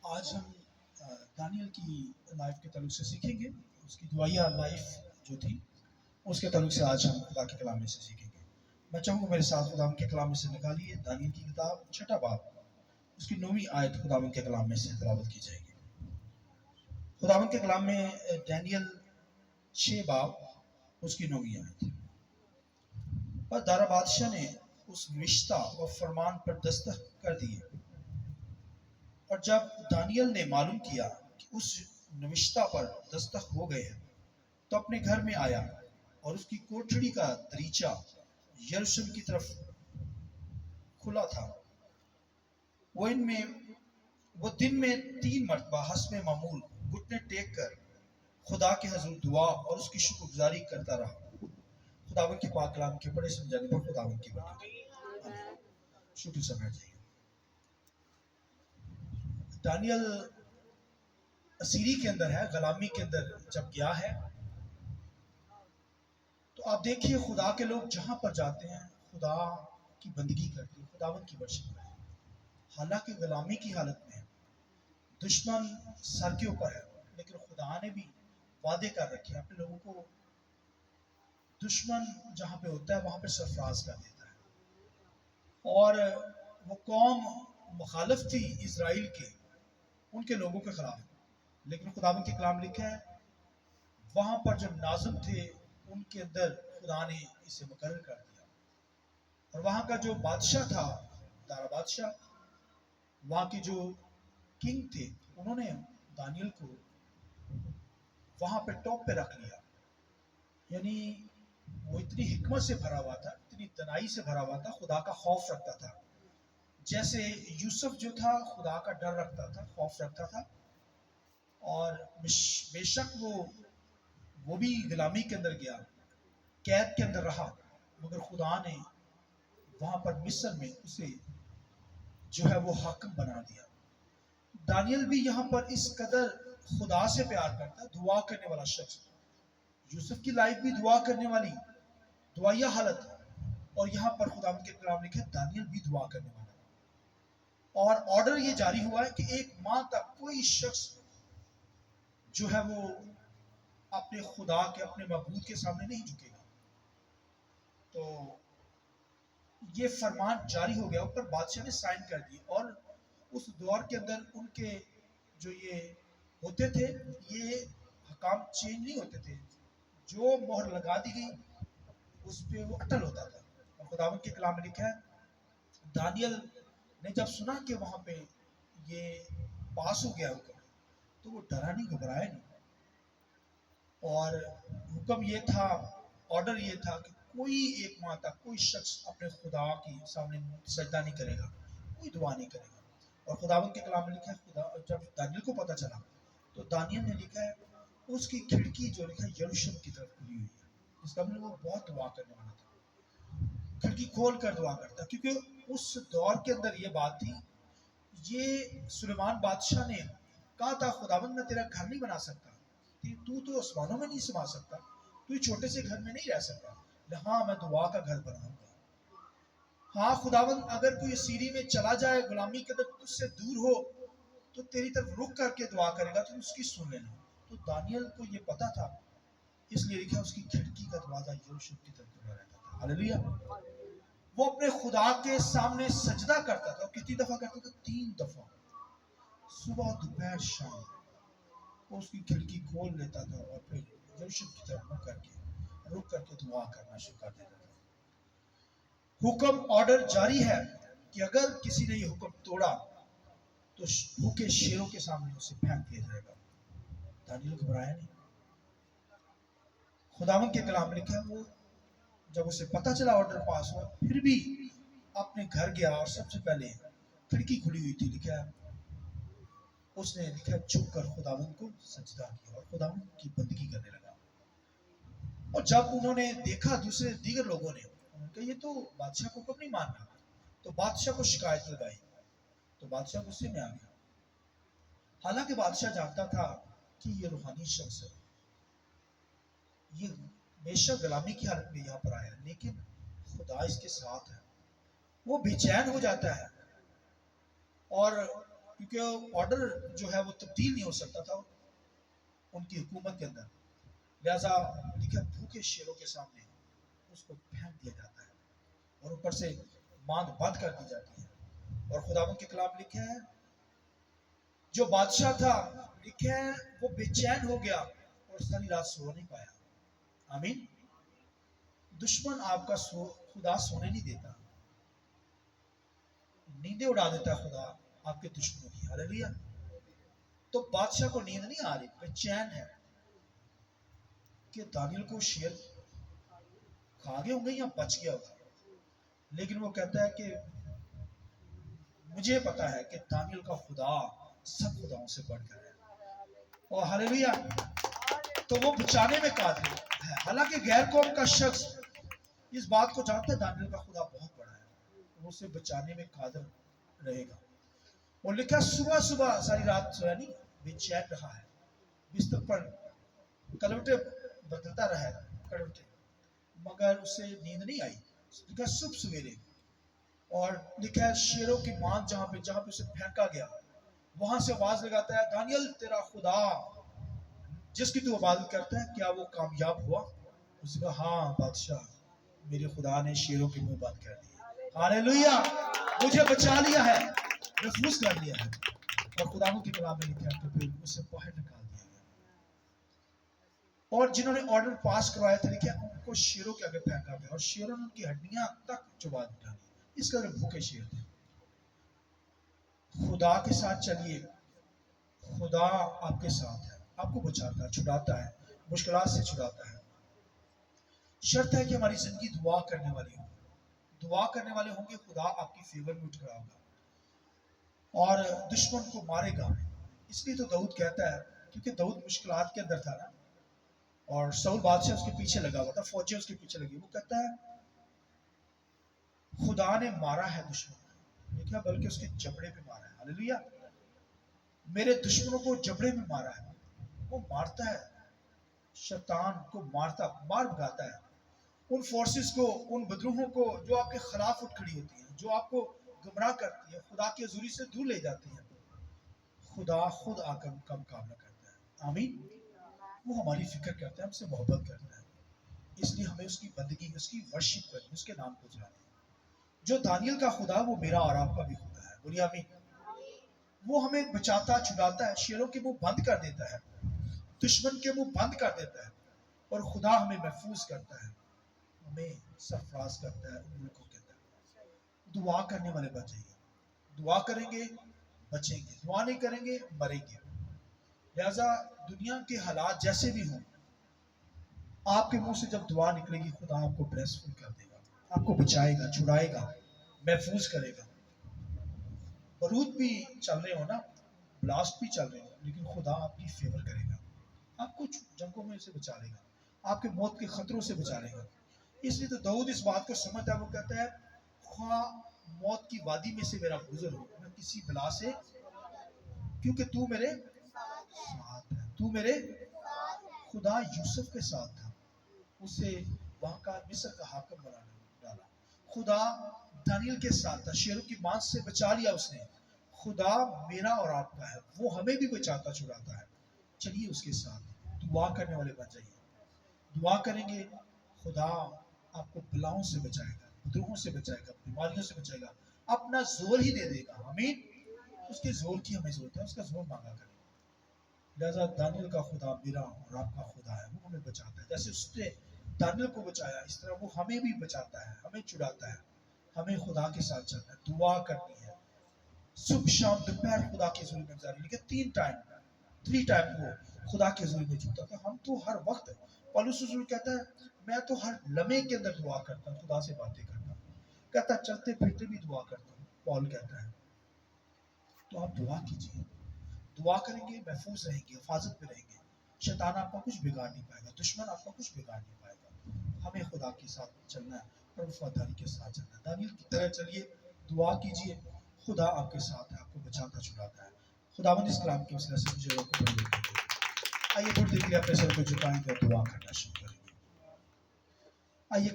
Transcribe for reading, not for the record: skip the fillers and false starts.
آج ہم دانیل کی لائف کے تعلق سے سیکھیں گے. اس کی دعائیہ لائف جو تھی اس کے تعلق سے آج ہم خدا کے کلام میں سے سیکھیں گے. میں چاہوں گا میرے ساتھ خدا کے کلام میں سے نکالیے دانیل کی کتاب 6 باب اس کی 9ویں آیت خدا کے کلام میں سے تلاوت کی جائے گی. خدا کے کلام میں دانیل 6 باب اس کی 9ویں آیت. اور دارا بادشاہ نے اس نوشتہ و فرمان پر دستخط کر دیے، اور جب دانیل نے معلوم کیا کہ اس نوشتہ پر دستخط ہو گئے ہیں تو اپنے گھر میں آیا، اور اس کی کوٹڑی کا دریچہ یروشلم کی طرف کھلا تھا. وہ دن میں 3 مرتبہ حسب معمول گھٹنے ٹیک کر خدا کے حضور دعا اور اس کی شکر گزاری کرتا رہا. خداوند کے پاک کلام کے بڑے سمجھانے پر خداوند کی برکت. شکر سمجھ جائیے. دانیل اسیری کے اندر ہے، غلامی کے اندر جب گیا ہے تو آپ دیکھیے خدا کے لوگ جہاں پر جاتے ہیں خدا کی بندگی کرتے ہیں، خداوند کی ورشت کرتے ہیں. حالانکہ غلامی کی حالت میں دشمن سر کے اوپر ہے، لیکن خدا نے بھی وعدے کر رکھے ہیں اپنے لوگوں کو. دشمن جہاں پہ ہوتا ہے وہاں پہ سرفراز کر دیتا ہے. اور وہ قوم مخالف تھی اسرائیل کے، ان کے لوگوں کے خلاف، لیکن خداوند کے کلام لکھا ہے وہاں پر جو ناظم تھے ان کے اندر خدا نے اسے مقرر کر دیا. اور وہاں کا جو بادشاہ تھا دارا بادشاہ، وہاں کے جو کنگ تھے، انہوں نے دانیل کو وہاں پہ ٹاپ پہ رکھ لیا. یعنی وہ اتنی حکمت سے بھرا ہوا تھا، اتنی دنائی سے بھرا ہوا تھا، خدا کا خوف رکھتا تھا. جیسے یوسف جو تھا خدا کا ڈر رکھتا تھا، خوف رکھتا تھا. اور بے شک وہ بھی غلامی کے اندر گیا، قید کے اندر رہا، مگر خدا نے وہاں پر مصر میں اسے جو ہے وہ حاکم بنا دیا. دانیل بھی یہاں پر اس قدر خدا سے پیار کرتا، دعا کرنے والا شخص. یوسف کی لائف بھی دعا کرنے والی، دعائیہ حالت، اور یہاں پر خدا کے کلام لکھے دانیل بھی دعا کرنے والا. اور آرڈر یہ جاری ہوا ہے کہ 1 ماہ تک کوئی شخص جو ہے وہ اپنے خدا کے، اپنے معبود کے سامنے نہیں جھکے گا. تو یہ فرمان جاری ہو گیا، اوپر بادشاہ نے سائن کر دی. اور اس دور کے اندر ان کے جو یہ ہوتے تھے، یہ حکام چینج نہیں ہوتے تھے. جو مہر لگا دی گئی اس پہ وہ اٹل ہوتا تھا. اور خداوند کے کلام میں لکھا ہے دانیل نے جب سنا کہ وہاں پہ یہ پاس ہو گیا حکم، تو وہ ڈرا نہیں، گھبرایا نہیں. اور حکم یہ تھا، آرڈر یہ تھا کہ کوئی 1 ماہ تک کوئی شخص اپنے خدا کے سامنے سجدہ نہیں کرے گا، کوئی دعا نہیں کرے گا. اور خداوند کے کلام میں لکھا ہے خدا جب دانیل کو پتہ چلا تو دانیل نے لکھا ہے اس کی کھڑکی جو لکھا ہے یروشلم کی طرف کھلی ہوئی ہے. اس کا مطلب وہ بہت دعا کرنے والا تھا، کھڑکی کھول کر دعا کرتا، کیونکہ اس دور کے اندر یہ بات تھی. یہ سلیمان بادشاہ نے کہا تھا خداوند میں تیرا گھر نہیں بنا سکتا، تو آسمانوں میں نہیں سما سکتا، تو چھوٹے سے گھر میں نہیں رہ سکتا. ہاں میں دعا کا گھر بناؤں گا. ہاں خداوند اگر کوئی سیری میں چلا جائے، غلامی کے اندر تجھ سے دور ہو، تو تیری طرف رک کر کے دعا کرے گا، تو اس کی سن لینا. تو دانیل کو یہ پتا تھا، اس لیے لکھا اس کی کھڑکی کا دروازہ یروشلم کی طرف کھلا رہتا تھا. ہاللیلویا. وہ اپنے خدا کے سامنے سجدہ کرتا تھا. کتنی دفعہ کرتا تھا؟ 3 دفعہ، صبح دوپہر شام. وہ اس کی کھڑکی کھول لیتا تھا اور پھر یروشلم کی طرف رک کر کے دعا کرنا شروع کر دیتا تھا. حکم آرڈر جاری ہے کہ اگر کسی نے یہ حکم توڑا تو بھوکے شیروں کے سامنے اسے پھینک دیا جائے گا. دانیل گھبرایا نہیں. خداوند کے کلام لکھا ہے وہ جب اسے پتہ چلا آرڈر پاس ہوا، پھر بھی اپنے گھر گیا اور سب سے پہلے کھڑکی کھلی ہوئی تھی، لکھا اس نے لکھا چھپ کر خداوند کو سجدہ کیا اور خداوند کی بندگی کرنے لگا. اور جب انہوں نے دیکھا دیگر لوگوں نے کہا یہ تو بادشاہ کو حکم نہیں مان رہا، تو بادشاہ کو شکایت لگائی. تو بادشاہ غصے میں آ گیا. حالانکہ بادشاہ جانتا تھا کہ یہ روحانی شخص ہے، یہ بے شک غلامی کی حالت میں یہاں پر آیا، لیکن خدا اس کے ساتھ ہے. وہ بے چین ہو جاتا ہے. اور क्योंकि ऑर्डर जो है वो तब्दील नहीं हो सकता था उनकी हुकूमत के अंदर। लिहाजा लिखा भूखे शेरों के सामने उसको फेंक दिया जाता है और ऊपर से मांद बंद कर दी जाती है। और खुदावंद के कलाम लिखे हैं जो बादशाह था लिखे हैं वो बेचैन हो गया और सारी रात सो नहीं पाया। आमीन। दुश्मन आपका खुदा सोने नहीं देता, नींदें उड़ा देता है खुदा आपके दुश्मनों की। हालेलुया। तो बादशाह को नींद नहीं आ रही, बेचैन है कि दानियल को शेर खा गए होंगे या बच गया होगा, लेकिन वो कहता है कि मुझे पता है कि दानियल का खुदा सब खुदाओं से बढ़कर है। और हालेलुया। तो वो बचाने में कादिर है। हालांकि गैर कौम का शख्स इस बात को जानता है दानियल का खुदा बहुत बड़ा है, वो उसे बचाने में कादिर रहेगा। और लिखा सुबह सुबह सारी रात सोया नहीं, बेचैन रहा है, बिस्तर पर करवटे बदलता रहा करवटे, मगर उसे नींद नहीं आई। लिखा सुबह सवेरे और लिखा है शेरों की मांद जहां पे उसे फेंका गया वहां से आवाज लगाता है दानियल तेरा खुदा जिसकी तू इबादत करता है क्या वो कामयाब हुआ? उसने कहा हाँ बादशाह, मेरे खुदा ने शेरों के मुंह बंद कर दिए। हालेलुया। मुझे बचा लिया है, महफूज कर लिया है। और खुदावंद के कलाम में लिखा है तो फिर उसे बाहर निकाल दिया गया। और जिन्होंने ऑर्डर पास करवाया था लिखा उनको शेरों के आगे फेंका गया और शेरों ने उनकी हड्डियां तक चबा डाली। इस कदर भूखे शेर थे। खुदा के साथ चलिए, खुदा आपके साथ है, आपको बचाता है, छुड़ाता है, मुश्किलात से छुड़ाता है। शर्त है कि हमारी जिंदगी दुआ करने वाली हो। दुआ करने वाले होंगे खुदा आपकी फेवर में उठ खड़ा होगा और दुश्मन को मारेगा। इसलिए तो दाऊद कहता है, क्योंकि दाऊद मुश्किलात के अंदर था ना और साउल बादशाह उसके पीछे लगा हुआ था, फौजें उसके पीछे लगी। वो कहता है खुदा ने मारा है दुश्मन को, देखा बल्कि उसके जबड़े पे मारा है। हालेलुया। मेरे दुश्मनों को जबड़े में मारा है। वो मारता है, शैतान को मार भगाता है, उन फोर्सेस को, उन बदरूहों को जो आपके खिलाफ उठ खड़ी होती हैं, जो आपको गुमराह करती है, खुदा की हजूरी से दूर ले जाती है। खुदा खुद आकर उनका मुकाबला करता है। आमीन। वो हमारी फिक्र करता है, हमसे मोहब्बत करता है, इसलिए हमें उसकी बंदगी, उसकी वर्शिप करनी, उसके नाम को बुलाना। जो दानियल का खुदा वो मेरा और आपका भी खुदा है। बोलिए आमीन। वो हमें बचाता, छुड़ाता है, शेरों के मुंह बंद कर देता है, दुश्मन के मुंह बंद कर देता है और खुदा हमें महफूज करता है, हमें सरफराज करता है मुल्कों के अंदर। दुआ करने वाले बच जाइए। दुआ करेंगे बचेंगे, दुआ नहीं करेंगे मरेंगे। लिहाजा दुनिया के हालात जैसे भी हों, आपके मुंह से जब दुआ निकलेगी खुदा आपको ब्लेसफुल कर देगा, आपको बचाएगा, छुड़ाएगा, महफूज करेगा। बारूद भी चल रहे हो ना, ब्लास्ट भी चल रहे हो, लेकिन खुदा आपकी फेवर करेगा, आपको जंगों में से बचा लेगा, आपके मौत के खतरों से बचा लेगा। इसलिए तो दाऊद इस बात को समझता है, वो कहता है ख्वा मौत की वादी में से मेरा गुजर हो, मैं किसी बला से, क्योंकि तू मेरे साथ है, तू मेरे। खुदा यूसुफ के साथ था, उसे वहां का मिस्र का हाकिम बना डाला। खुदा दानियल के साथ था, शेरों की मांस से बचा लिया उसने। खुदा मेरा और आपका है, वो हमें भी बचाता छुड़ाता है। चलिए उसके साथ दुआ करने वाले बन जाइए। दुआ करेंगे खुदा आपको बलाओं से बचाएगा, उपद्रवों से बचाएगा, बीमारियों से बचाएगा, अपना जोर ही दे देगा। आमीन। उसके जोर की हमें जरूरत है, उसका जोर मांगा करें। लिहाजा दानियल का खुदा मेरा और आपका खुदा है, वो हमें बचाता है। जैसे उसने दानियल को बचाया, इस तरह वो हमें भी बचाता है, हमें छुड़ाता है। हमें खुदा के साथ चलना है, दुआ करनी है, सुबह शाम दोपहर खुदा के हुजूर में गुजारी। लेकिन 3 टाइम वो खुदा के हुजूर में झुकता था। हम तो हर वक्त, पौलुस रसूल कहता है मैं तो हर लम्हे के अंदर दुआ करता हूँ, खुदा से बातें करता हूँ। कहता चलते फिरते भी दुआ करता हूँ, पौल कहता है। तो आप दुआ कीजिए, दुआ करेंगे महफूज रहेंगे, हिफाजत में रहेंगे, शैतान आपका कुछ बिगाड़ नहीं पाएगा, दुश्मन आपका कुछ बिगाड़ नहीं पाएगा। हमें खुदा के साथ चलना है और वफादारी के साथ चलना है। दानियल की तरह चलिए, दुआ कीजिए, खुदा आपके साथ है, आपको बचाता छुड़ाता है। खुदावंद इस कलाम की वसीला से मुझे आपको बड़ी बरकत दे। आइए थोड़ी देर के लिए अपने सर को झुकाएंगे और दुआ करना शुरू करेंगे। आइए